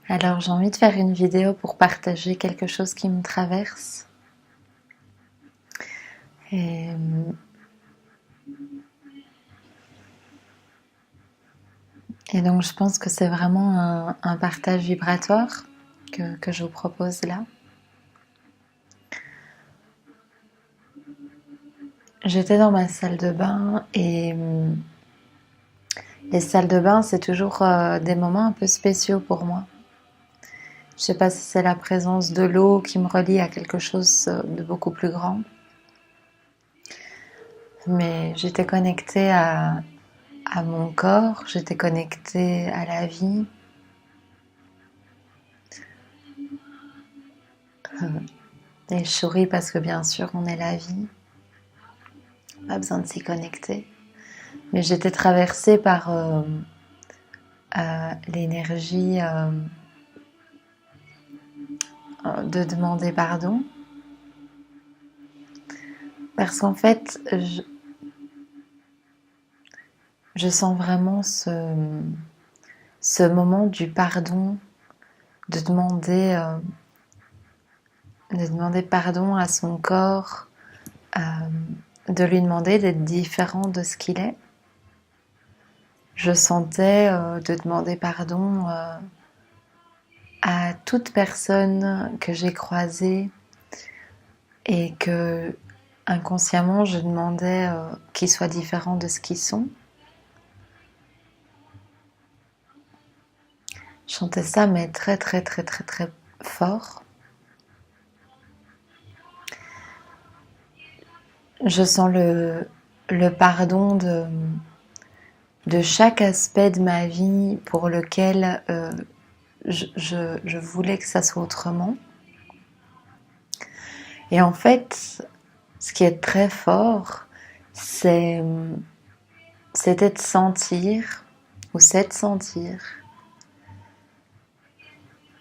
Alors j'ai envie de faire une vidéo pour partager quelque chose qui me traverse. Et, et donc je pense que c'est vraiment un partage vibratoire que je vous propose là. J'étais dans ma salle de bain et les salles de bain c'est toujours des moments un peu spéciaux pour moi. Je sais pas si c'est la présence de l'eau qui me relie à quelque chose de beaucoup plus grand. Mais j'étais connectée à mon corps, j'étais connectée à la vie. Et je souris parce que bien sûr on est la vie. Pas besoin de s'y connecter. Mais j'étais traversée par l'énergie de demander pardon. Parce qu'en fait, je sens vraiment ce moment du pardon, de demander pardon à son corps, de lui demander d'être différent de ce qu'il est. Je sentais de demander pardon à toute personne que j'ai croisée et que inconsciemment je demandais qu'ils soient différents de ce qu'ils sont. Je sentais ça mais très très très très très fort. Je sens le pardon de chaque aspect de ma vie pour lequel je voulais que ça soit autrement. Et en fait, ce qui est très fort, c'était de sentir, ou c'est de sentir,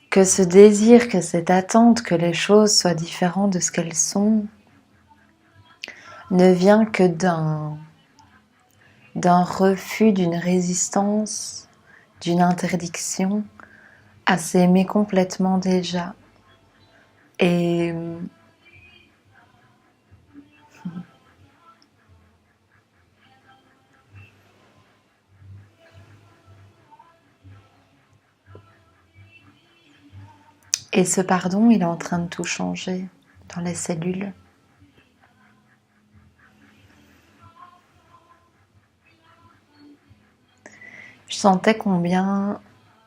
que ce désir, que cette attente que les choses soient différentes de ce qu'elles sont, ne vient que d'un refus, d'une résistance, d'une interdiction à s'aimer complètement déjà. Et ce pardon, il est en train de tout changer dans les cellules. Je sentais combien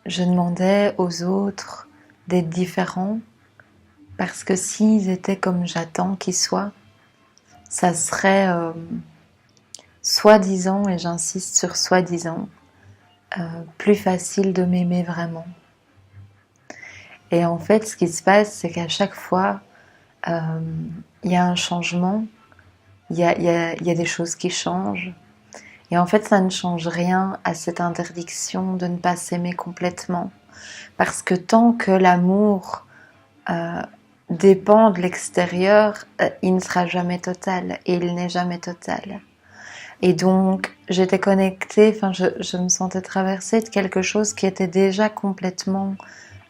je demandais aux autres d'être différents, parce que s'ils étaient comme j'attends qu'ils soient, ça serait soi-disant, et j'insiste sur soi-disant, plus facile de m'aimer vraiment. Et en fait, ce qui se passe, c'est qu'à chaque fois, il y a un changement, il y a des choses qui changent. Et en fait, ça ne change rien à cette interdiction de ne pas s'aimer complètement. Parce que tant que l'amour dépend de l'extérieur, il ne sera jamais total. Et il n'est jamais total. Et donc, j'étais connectée, je me sentais traversée de quelque chose qui était déjà complètement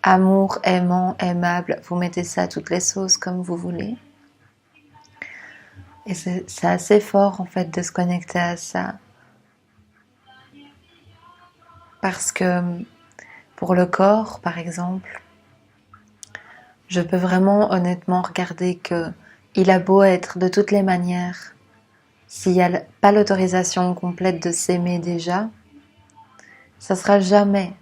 amour, aimant, aimable. Vous mettez ça à toutes les sauces comme vous voulez. Et c'est assez fort en fait de se connecter à ça. Parce que pour le corps, par exemple, je peux vraiment honnêtement regarder que il a beau être de toutes les manières, s'il n'y a pas l'autorisation complète de s'aimer déjà, ça sera jamais.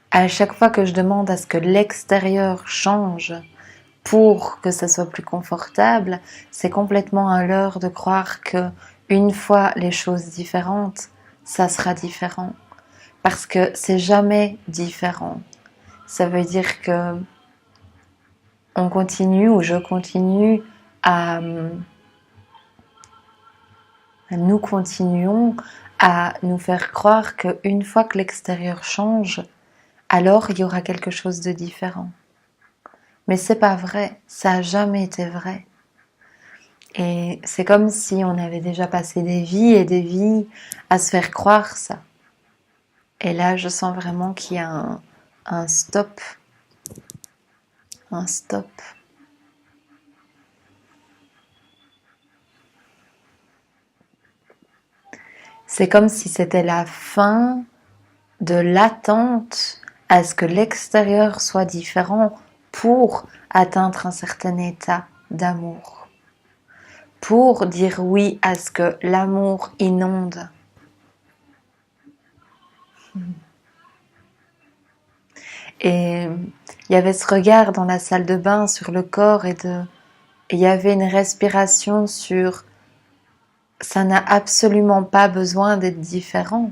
À chaque fois que je demande à ce que l'extérieur change pour que ça soit plus confortable, c'est complètement un leurre de croire que une fois les choses différentes, ça sera différent. Parce que c'est jamais différent. Ça veut dire que on continue ou je continue nous continuons à nous faire croire qu'une fois que l'extérieur change, alors il y aura quelque chose de différent. Mais c'est pas vrai, ça a jamais été vrai. Et c'est comme si on avait déjà passé des vies et des vies à se faire croire ça. Et là, je sens vraiment qu'il y a un stop. Un stop. C'est comme si c'était la fin de l'attente à ce que l'extérieur soit différent pour atteindre un certain état d'amour. Pour dire oui à ce que l'amour inonde. Et il y avait ce regard dans la salle de bain sur le corps et il y avait une respiration sur ça n'a absolument pas besoin d'être différent.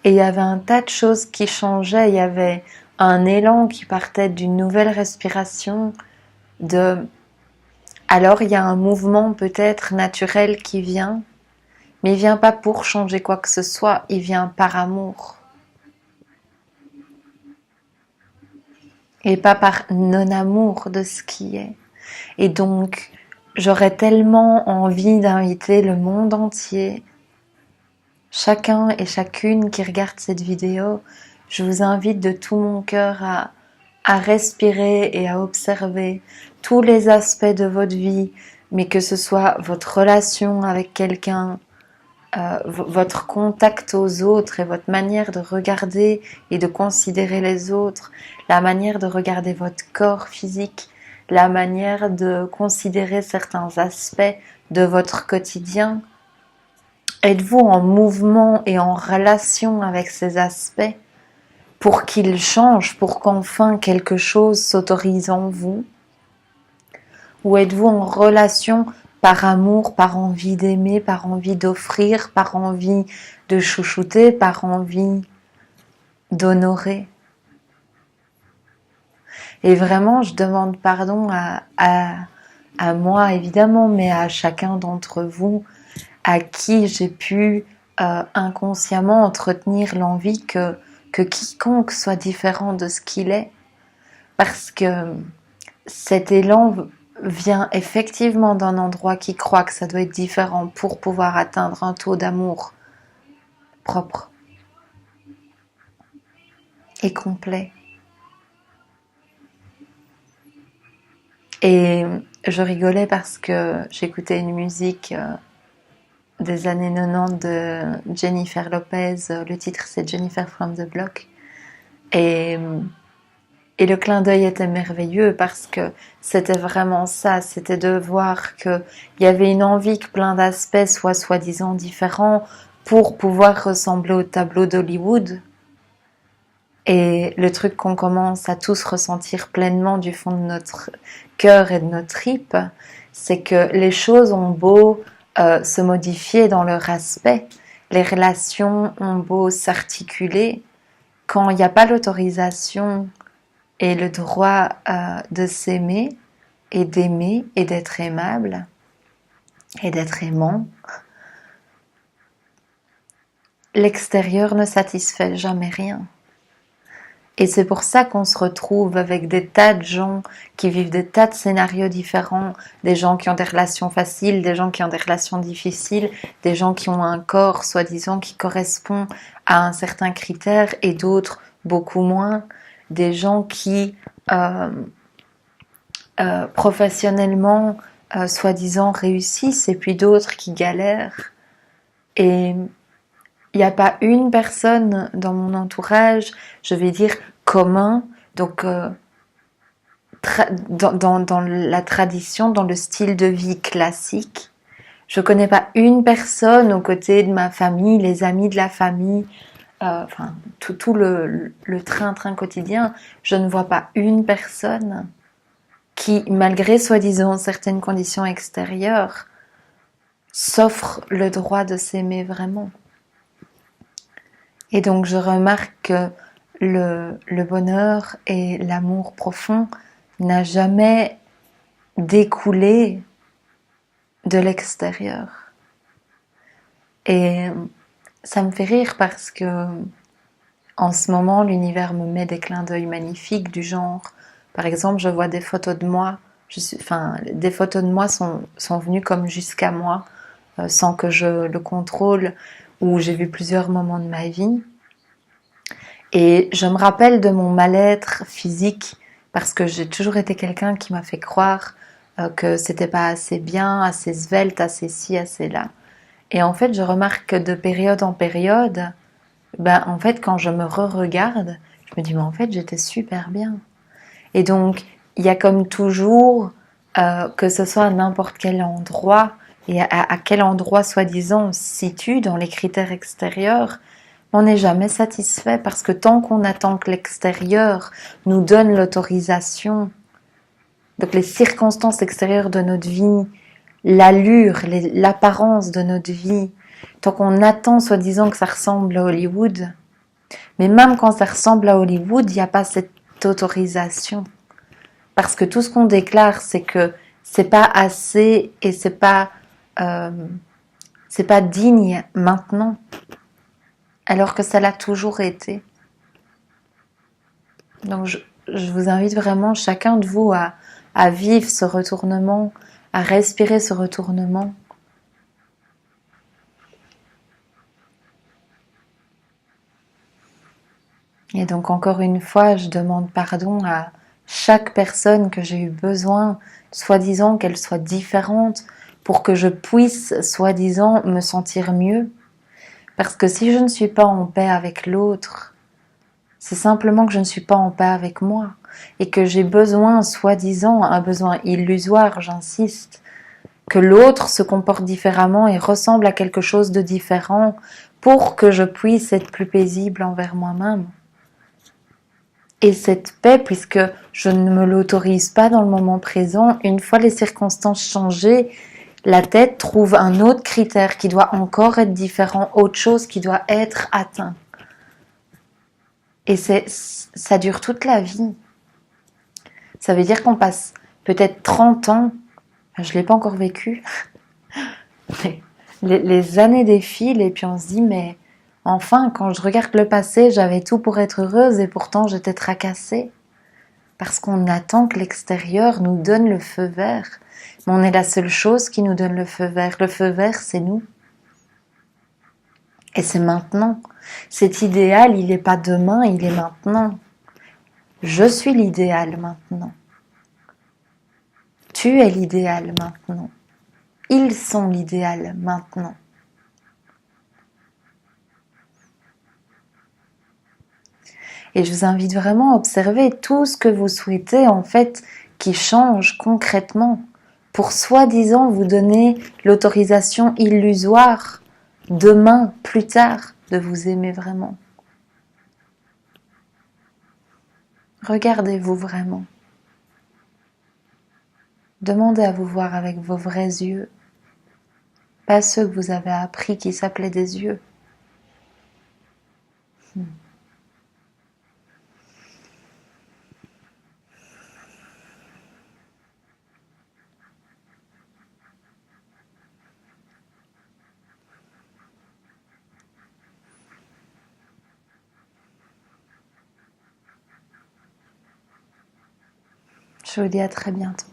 Et il y avait un tas de choses qui changeaient, il y avait un élan qui partait d'une nouvelle respiration, alors il y a un mouvement peut-être naturel qui vient, mais il vient pas pour changer quoi que ce soit, il vient par amour. Et pas par non-amour de ce qui est. Et donc, j'aurais tellement envie d'inviter le monde entier, chacun et chacune qui regarde cette vidéo, je vous invite de tout mon cœur à respirer et à observer tous les aspects de votre vie, mais que ce soit votre relation avec quelqu'un, votre contact aux autres et votre manière de regarder et de considérer les autres, la manière de regarder votre corps physique, la manière de considérer certains aspects de votre quotidien. Êtes-vous en mouvement et en relation avec ces aspects pour qu'ils changent, pour qu'enfin quelque chose s'autorise en vous? Ou êtes-vous en relation par amour, par envie d'aimer, par envie d'offrir, par envie de chouchouter, par envie d'honorer? Et vraiment, je demande pardon à moi évidemment, mais à chacun d'entre vous à qui j'ai pu inconsciemment entretenir l'envie que quiconque soit différent de ce qu'il est. Parce que cet élan vient effectivement d'un endroit qui croit que ça doit être différent pour pouvoir atteindre un taux d'amour propre et complet. Et je rigolais parce que j'écoutais une musique des années 90 de Jennifer Lopez. Le titre c'est Jennifer from the Block. Et le clin d'œil était merveilleux parce que c'était vraiment ça, c'était de voir qu'il y avait une envie que plein d'aspects soient soi-disant différents pour pouvoir ressembler au tableau d'Hollywood. Et le truc qu'on commence à tous ressentir pleinement du fond de notre cœur et de notre tripes, c'est que les choses ont beau se modifier dans leur aspect, les relations ont beau s'articuler, quand il n'y a pas l'autorisation et le droit de s'aimer et d'aimer et d'être aimable et d'être aimant, l'extérieur ne satisfait jamais rien. Et c'est pour ça qu'on se retrouve avec des tas de gens qui vivent des tas de scénarios différents, des gens qui ont des relations faciles, des gens qui ont des relations difficiles, des gens qui ont un corps soi-disant qui correspond à un certain critère et d'autres beaucoup moins, des gens qui professionnellement soi-disant réussissent et puis d'autres qui galèrent. Et il n'y a pas une personne dans mon entourage, je vais dire commun, donc dans la tradition, dans le style de vie classique. Je ne connais pas une personne aux côtés de ma famille, les amis de la famille, enfin tout le train-train quotidien. Je ne vois pas une personne qui, malgré soi-disant certaines conditions extérieures, s'offre le droit de s'aimer vraiment. Et donc je remarque que le bonheur et l'amour profond n'a jamais découlé de l'extérieur. Et ça me fait rire parce que en ce moment l'univers me met des clins d'œil magnifiques du genre, par exemple je vois des photos de moi enfin, des photos de moi sont venues comme jusqu'à moi, sans que je le contrôle, où j'ai vu plusieurs moments de ma vie. Et je me rappelle de mon mal-être physique parce que j'ai toujours été quelqu'un qui m'a fait croire que c'était pas assez bien, assez svelte, assez ci, assez là. Et en fait, je remarque que de période en période, ben en fait, quand je me re-regarde, je me dis mais en fait, j'étais super bien. Et donc, il y a comme toujours, que ce soit à n'importe quel endroit et à quel endroit soi-disant on se situe dans les critères extérieurs, on n'est jamais satisfait parce que tant qu'on attend que l'extérieur nous donne l'autorisation, donc les circonstances extérieures de notre vie, l'allure, l'apparence de notre vie, tant qu'on attend soi-disant que ça ressemble à Hollywood, mais même quand ça ressemble à Hollywood, il n'y a pas cette autorisation. Parce que tout ce qu'on déclare, c'est que c'est pas assez et euh, c'est pas digne maintenant, alors que ça l'a toujours été. Donc je vous invite vraiment chacun de vous à vivre ce retournement, à respirer ce retournement. Et donc encore une fois, je demande pardon à chaque personne que j'ai eu besoin, soi-disant qu'elle soit différente, pour que je puisse, soi-disant, me sentir mieux. Parce que si je ne suis pas en paix avec l'autre, c'est simplement que je ne suis pas en paix avec moi. Et que j'ai besoin, soi-disant, un besoin illusoire, j'insiste, que l'autre se comporte différemment et ressemble à quelque chose de différent pour que je puisse être plus paisible envers moi-même. Et cette paix, puisque je ne me l'autorise pas dans le moment présent, une fois les circonstances changées, la tête trouve un autre critère qui doit encore être différent, autre chose qui doit être atteint. Et ça dure toute la vie. Ça veut dire qu'on passe peut-être 30 ans, je ne l'ai pas encore vécu, les années défilent et puis on se dit mais enfin quand je regarde le passé j'avais tout pour être heureuse et pourtant j'étais tracassée. Parce qu'on attend que l'extérieur nous donne le feu vert. Mais on est la seule chose qui nous donne le feu vert. Le feu vert, c'est nous. Et c'est maintenant. Cet idéal, il n'est pas demain, il est maintenant. Je suis l'idéal maintenant. Tu es l'idéal maintenant. Ils sont l'idéal maintenant. Et je vous invite vraiment à observer tout ce que vous souhaitez, en fait, qui change concrètement pour soi-disant vous donner l'autorisation illusoire demain, plus tard, de vous aimer vraiment. Regardez-vous vraiment. Demandez à vous voir avec vos vrais yeux, pas ceux que vous avez appris qui s'appelaient des yeux. Je vous dis à très bientôt.